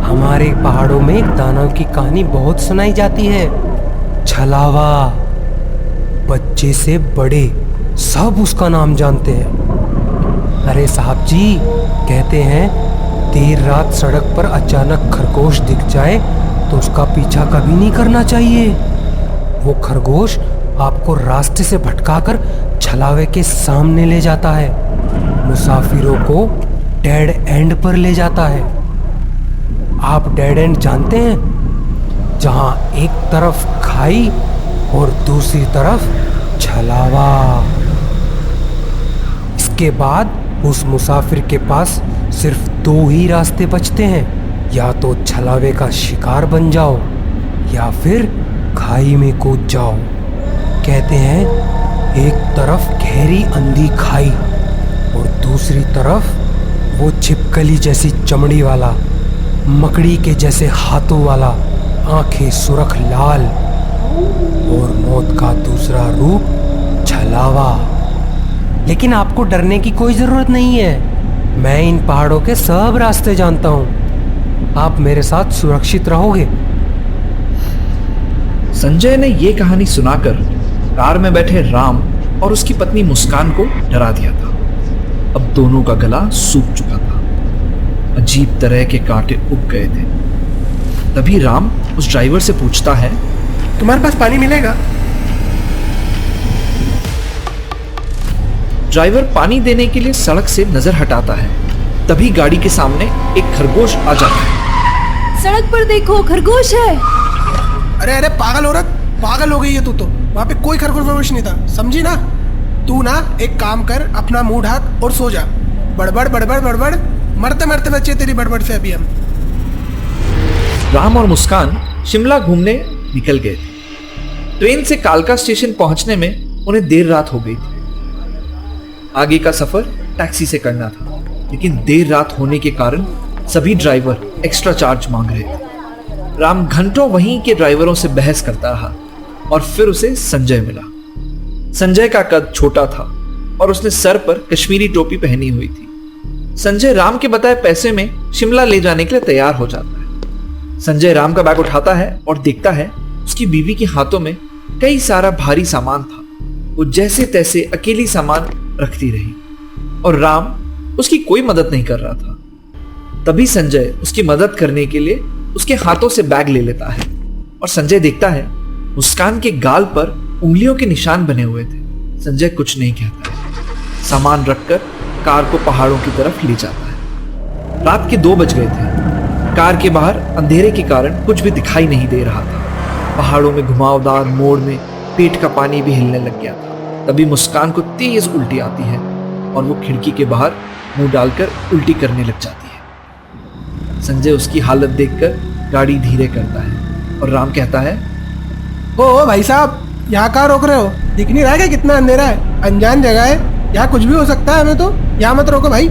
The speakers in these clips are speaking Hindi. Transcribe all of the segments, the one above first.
हमारे पहाड़ों में एक दानव की कहानी बहुत सुनाई जाती है। छलावा। बच्चे से बड़े सब उसका नाम जानते हैं। अरे साहब जी, कहते हैं देर रात सड़क पर अचानक खरगोश दिख जाए तो उसका पीछा कभी नहीं करना चाहिए। वो खरगोश आपको रास्ते से भटकाकर छलावे के सामने ले जाता है, मुसाफिरों को डेड एंड पर ले जाता है। आप डेड एंड जानते हैं? जहां एक तरफ खाई और दूसरी तरफ छलावा। इसके बाद उस मुसाफिर के पास सिर्फ दो ही रास्ते बचते हैं, या तो छलावे का शिकार बन जाओ या फिर खाई में कूद जाओ। कहते हैं एक तरफ गहरी अंधी खाई और दूसरी तरफ वो छिपकली जैसी चमड़ी वाला, मकड़ी के जैसे हाथों वाला, आंखें सुर्ख लाल और मौत का दूसरा रूप छलावा। लेकिन आपको डरने की कोई जरूरत नहीं है। मैं इन पहाड़ों के सब रास्ते जानता हूँ। आप मेरे साथ सुरक्षित रहोगे। संजय ने ये कहानी सुनाकर कार में बैठे राम और उसकी पत्नी मुस्कान को डरा दिया था। अब दोनों का गला सूख चुका था, अजीब तरह के कांटे उग गए थे। तभी राम उस ड्राइवर से पूछता है, तुम्हारे पास पानी मिलेगा? ड्राइवर पानी देने के लिए सड़क से नजर हटाता है। तभी गाड़ी के सामने एक खरगोश आ जाता है। सड़क पर देखो, खरगोश है। अरे अरे पागल औरत, पागल हो गई है तू तो। वहां पे कोई खरगोश नहीं था, समझी ना? तू ना एक काम कर, अपना मुंह ढाक और सो जा। बड़बड़ बड़बड़ बड़बड़, मरते मरते बच्चे तेरी बड़बड़ से अभी हम। राम और मुस्कान शिमला घूमने निकल गए थे। ट्रेन से कालका स्टेशन पहुंचने में उन्हें देर रात हो गई थी। आगे का सफर टैक्सी से करना था, लेकिन देर रात होने के कारण सभी ड्राइवर एक्स्ट्रा चार्ज मांग रहे थे। राम घंटों वहीं के ड्राइवरों से बहस करता रहा और फिर उसे संजय मिला। संजय का कद छोटा था और उसने सर पर कश्मीरी टोपी पहनी हुई थी। संजय राम के बताए पैसे में शिमला ले जाने के लिए तैयार हो जाता है। संजय राम का बैग उठाता है और देखता है उसकी बीवी के हाथों में कई सारा भारी सामान था। वो जैसे तैसे अकेली सामान रखती रही और राम उसकी कोई मदद नहीं कर रहा था। तभी संजय उसकी मदद करने के लिए उसके हाथों से बैग ले लेता है और संजय देखता है मुस्कान के गाल पर उंगलियों के निशान बने हुए थे। संजय कुछ नहीं कहता है, सामान रखकर कार को पहाड़ों की तरफ ले जाता है। रात के 2 बज गए थे। कार के बाहर अंधेरे के कारण कुछ भी दिखाई नहीं दे रहा था। पहाड़ों में घुमावदार मोड़ में पेट का पानी भी हिलने लग गया था। तभी मुस्कान को तेज उल्टी आती है और वो खिड़की के बाहर मुंह डालकर उल्टी करने लग जाती है। संजय उसकी हालत देखकर गाड़ी धीरे करता है और राम कहता है, ओ भाई साहब, यहाँ कहाँ रोक रहे हो? दिख नहीं रहा है क्या कितना अंधेरा है? अनजान जगह है, यहाँ कुछ भी हो सकता है, हमें तो यहाँ मत रोको भाई।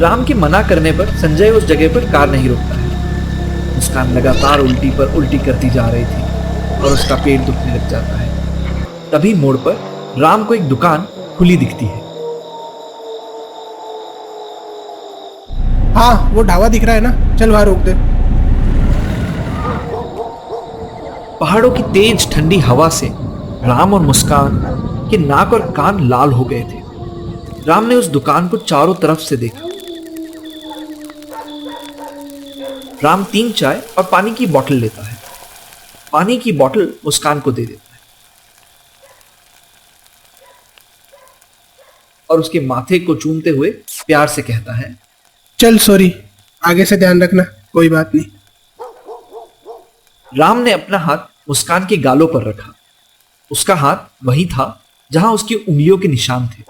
राम के मना करने पर संजय उस जगह पर कार नहीं रोकता है। मुस्कान लगातार उल्टी पर उल्टी करती जा रही थी और उसका पेट दुखने लग जाता है। तभी मोड़ पर राम को एक दुकान खुली दिखती है। हाँ, वो ढाबा दिख रहा है ना, चल वहां रोक दे। पहाड़ों की तेज ठंडी हवा से राम और मुस्कान के नाक और कान लाल हो गए थे। राम ने उस दुकान को चारों तरफ से देखा। राम 3 चाय और पानी की बोतल लेता है। पानी की बोतल मुस्कान को दे देता है और उसके माथे को चूमते हुए प्यार से कहता है, चल सॉरी, आगे से ध्यान रखना, कोई बात नहीं। राम ने अपना हाथ मुस्कान के गालों पर रखा। उसका हाथ वही था जहां उसकी उंगलियों के निशान थे।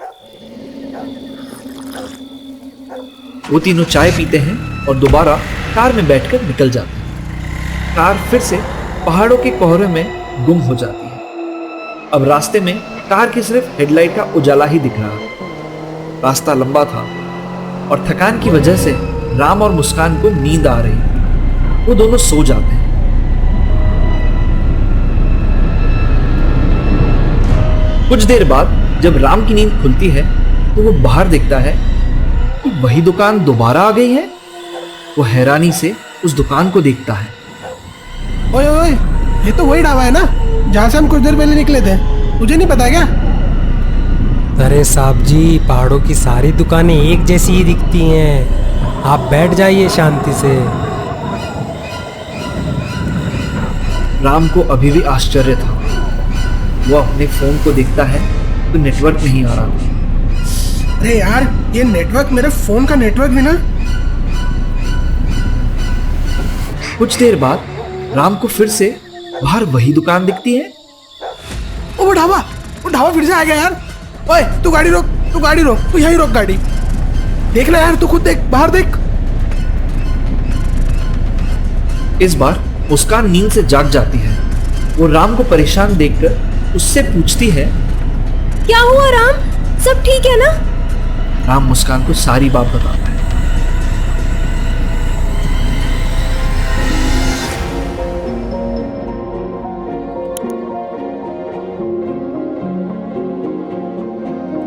वो तीनों चाय पीते हैं और दोबारा कार में बैठकर निकल जाते हैं। कार फिर से पहाड़ों के कोहरे में गुम हो जाती है। अब रास्ते में कार की सिर्फ हेडलाइट का उजाला ही दिख रहा। रास्ता लंबा था और थकान की वजह से राम और मुस्कान को नींद आ रही। वो दोनों सो जाते हैं। कुछ देर बाद जब राम की नींद खुलती है तो वो बाहर देखता है कि वही दुकान दोबारा आ गई है। वो हैरानी से उस दुकान को देखता है। ओए ओए, ये तो वही ढाबा है ना जहाँ से हम कुछ देर पहले निकले थे। तुझे नहीं पता क्या? अरे साहब जी, पहाड़ों की सारी दुकानें एक जैसी ही दिखती हैं। आप बैठ जाइए शांति से। राम को अभी भी आश्चर्य था। वो अपने फोन को देखता है तो नेटवर्क नहीं आ रहा था। अरे यार, ये नेटवर्क मेरे फोन का नेटवर्क भी ना। कुछ देर बाद राम को फिर से बाहर वही दुकान दिखती है। ओ वो ढाबा फिर से आ गया यार। ओए तू गाड़ी रोक, तू यहीं रोक गाड़ी। देखना यार, तू खुद देख, बाहर देख। इस बार मुस्कान नींद से जाग जाती है। वो राम को परेशान देखकर उससे पूछती है, क्या हुआ राम, सब ठीक है ना? राम मुस्कान को सारी बात बताता है।